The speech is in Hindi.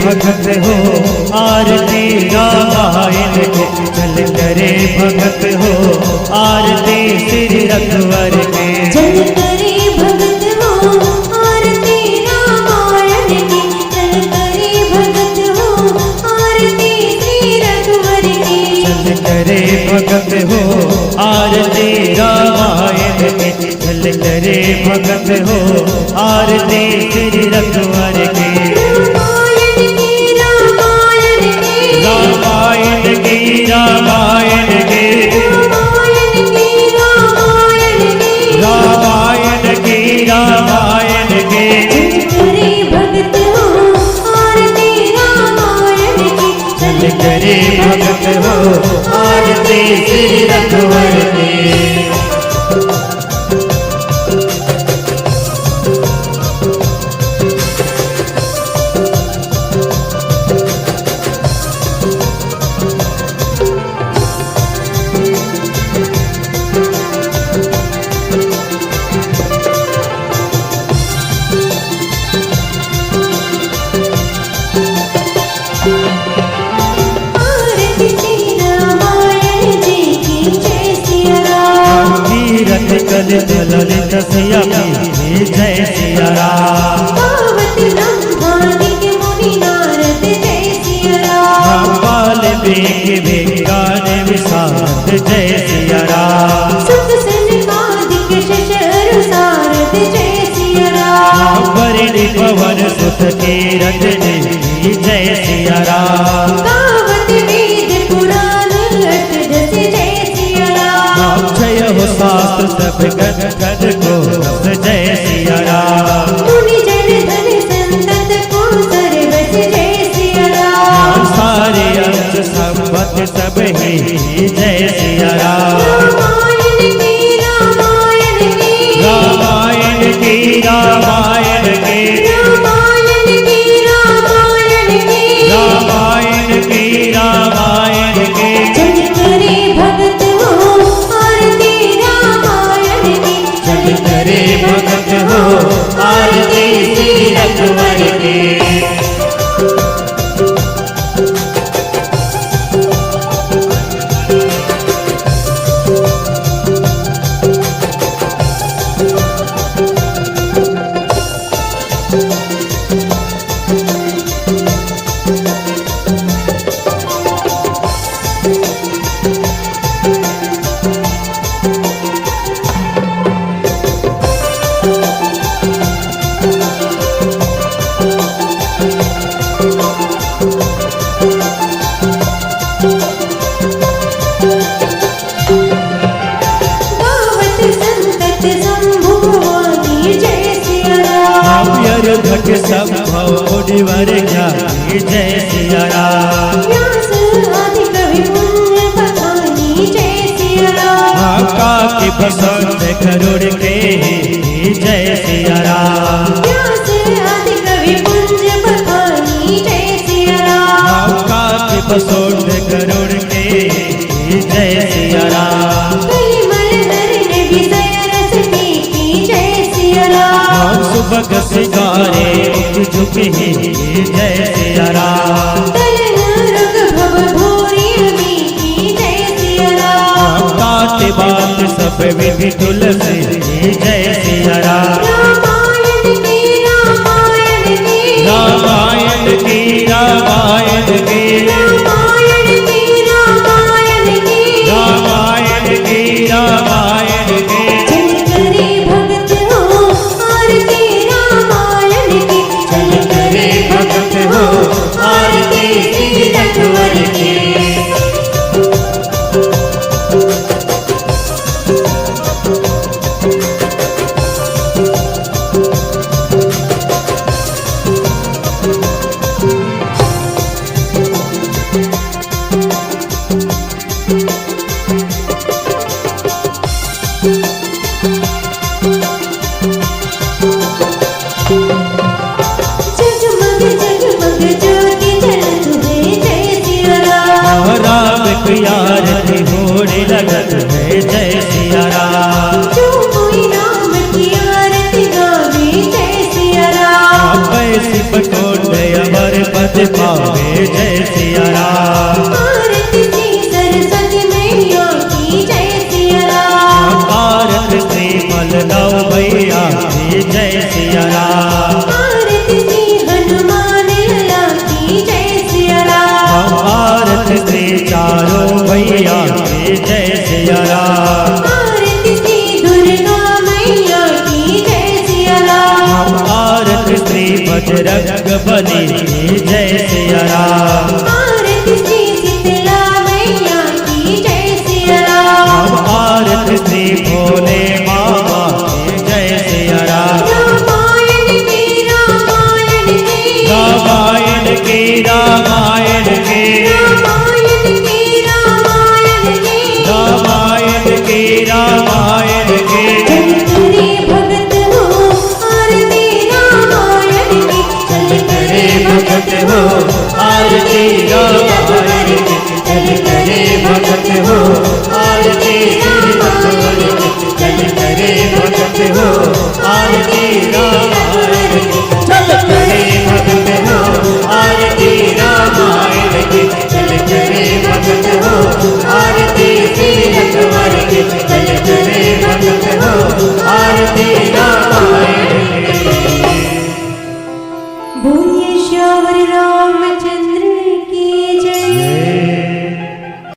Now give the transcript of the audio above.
भगत हो आरती रामायण के, चल करे भगत हो आरती श्री रघुवर के। चल करे भगत हो आरती रामायण की, चल करे भगत हो आरती श्री रघुवर की। चल करे भगत हो आरती रामायण के, चल करे भगत हो आरती श्री रघुवर के। रामायण की रामायण की रामायण की रामायण की। करे भगत हो आरती रामायण की, चल करे भगत हो आरती श्री रघुवर की। ललित सिया जय सिया राम। पावत ब्रह्मादिक मुनि नारद जय सिया राम। बाल बेग गाने विशारद जय सिया राम। सुख सनकादिक शशर सारद जय सिया राम। परिणि पवन सुत कीरत जय सिया राम। गावत वेद पुराण अष्टदश जय सिया राम। जय हो शास्त्र सब गद गद को जय सिया राम। मुनि जन धन संतत को सर्वस जय सिया राम। सारे अंश संपत सब ही जय सिया राम। रामायण की रामायण की रामायण की रामायण की रामायण की रामायण की रामायण की रामायण की। चल करे भगत हो आरती रामायण की, चल करे भगत हो आरती श्री रघुवर की। घट संभव मुनिवर ज्ञानी जय सिया राम। व्यास आदि कवि पुण्य बखानी जय सिया राम। काके बसंत गरुड़ के जय सिया राम। व्यास आदि कवि पुण्य बखानी जय सिया राम। काके बसंत गरुड़ के जय सिया राम। कलिमल हरण विषय रस की जय सिया राम। सुबह सितारे झुक ही जय सिया राम। तलन रुग भव भूरि अमी की जय सिया राम। काटे बात सब विधि तुलसी जय सिया राम। रामायण की रामायण की रामायण की रामायण की रामायण की रामायण की रामायण की रामायण की। चल करे भगत हो आरती रामायण की, चल करे भगत हो आरती श्री रघुवर की। जगमग जगमग ज्योति जलत है जय सिया राम। राम की आरती होने लगत है जय सिया राम। जो कोई राम की आरती गावे जय सिया राम। पैसी पटोले अमर पद बली जय सिया राम। आरती श्री शीतला मैया की जय सिया राम। आरती श्री भोले बाबा की जय सिया राम। रामायण की रामायण की रामायण की रामायण की रामायण की रामायण की रामायण की रामायण की करे भगत हो आरती रामायण की चल करे भगत हो आरती रामायण की चल करे भगत हो आरती रामायण की चल करे भगत हो आरती रामायण की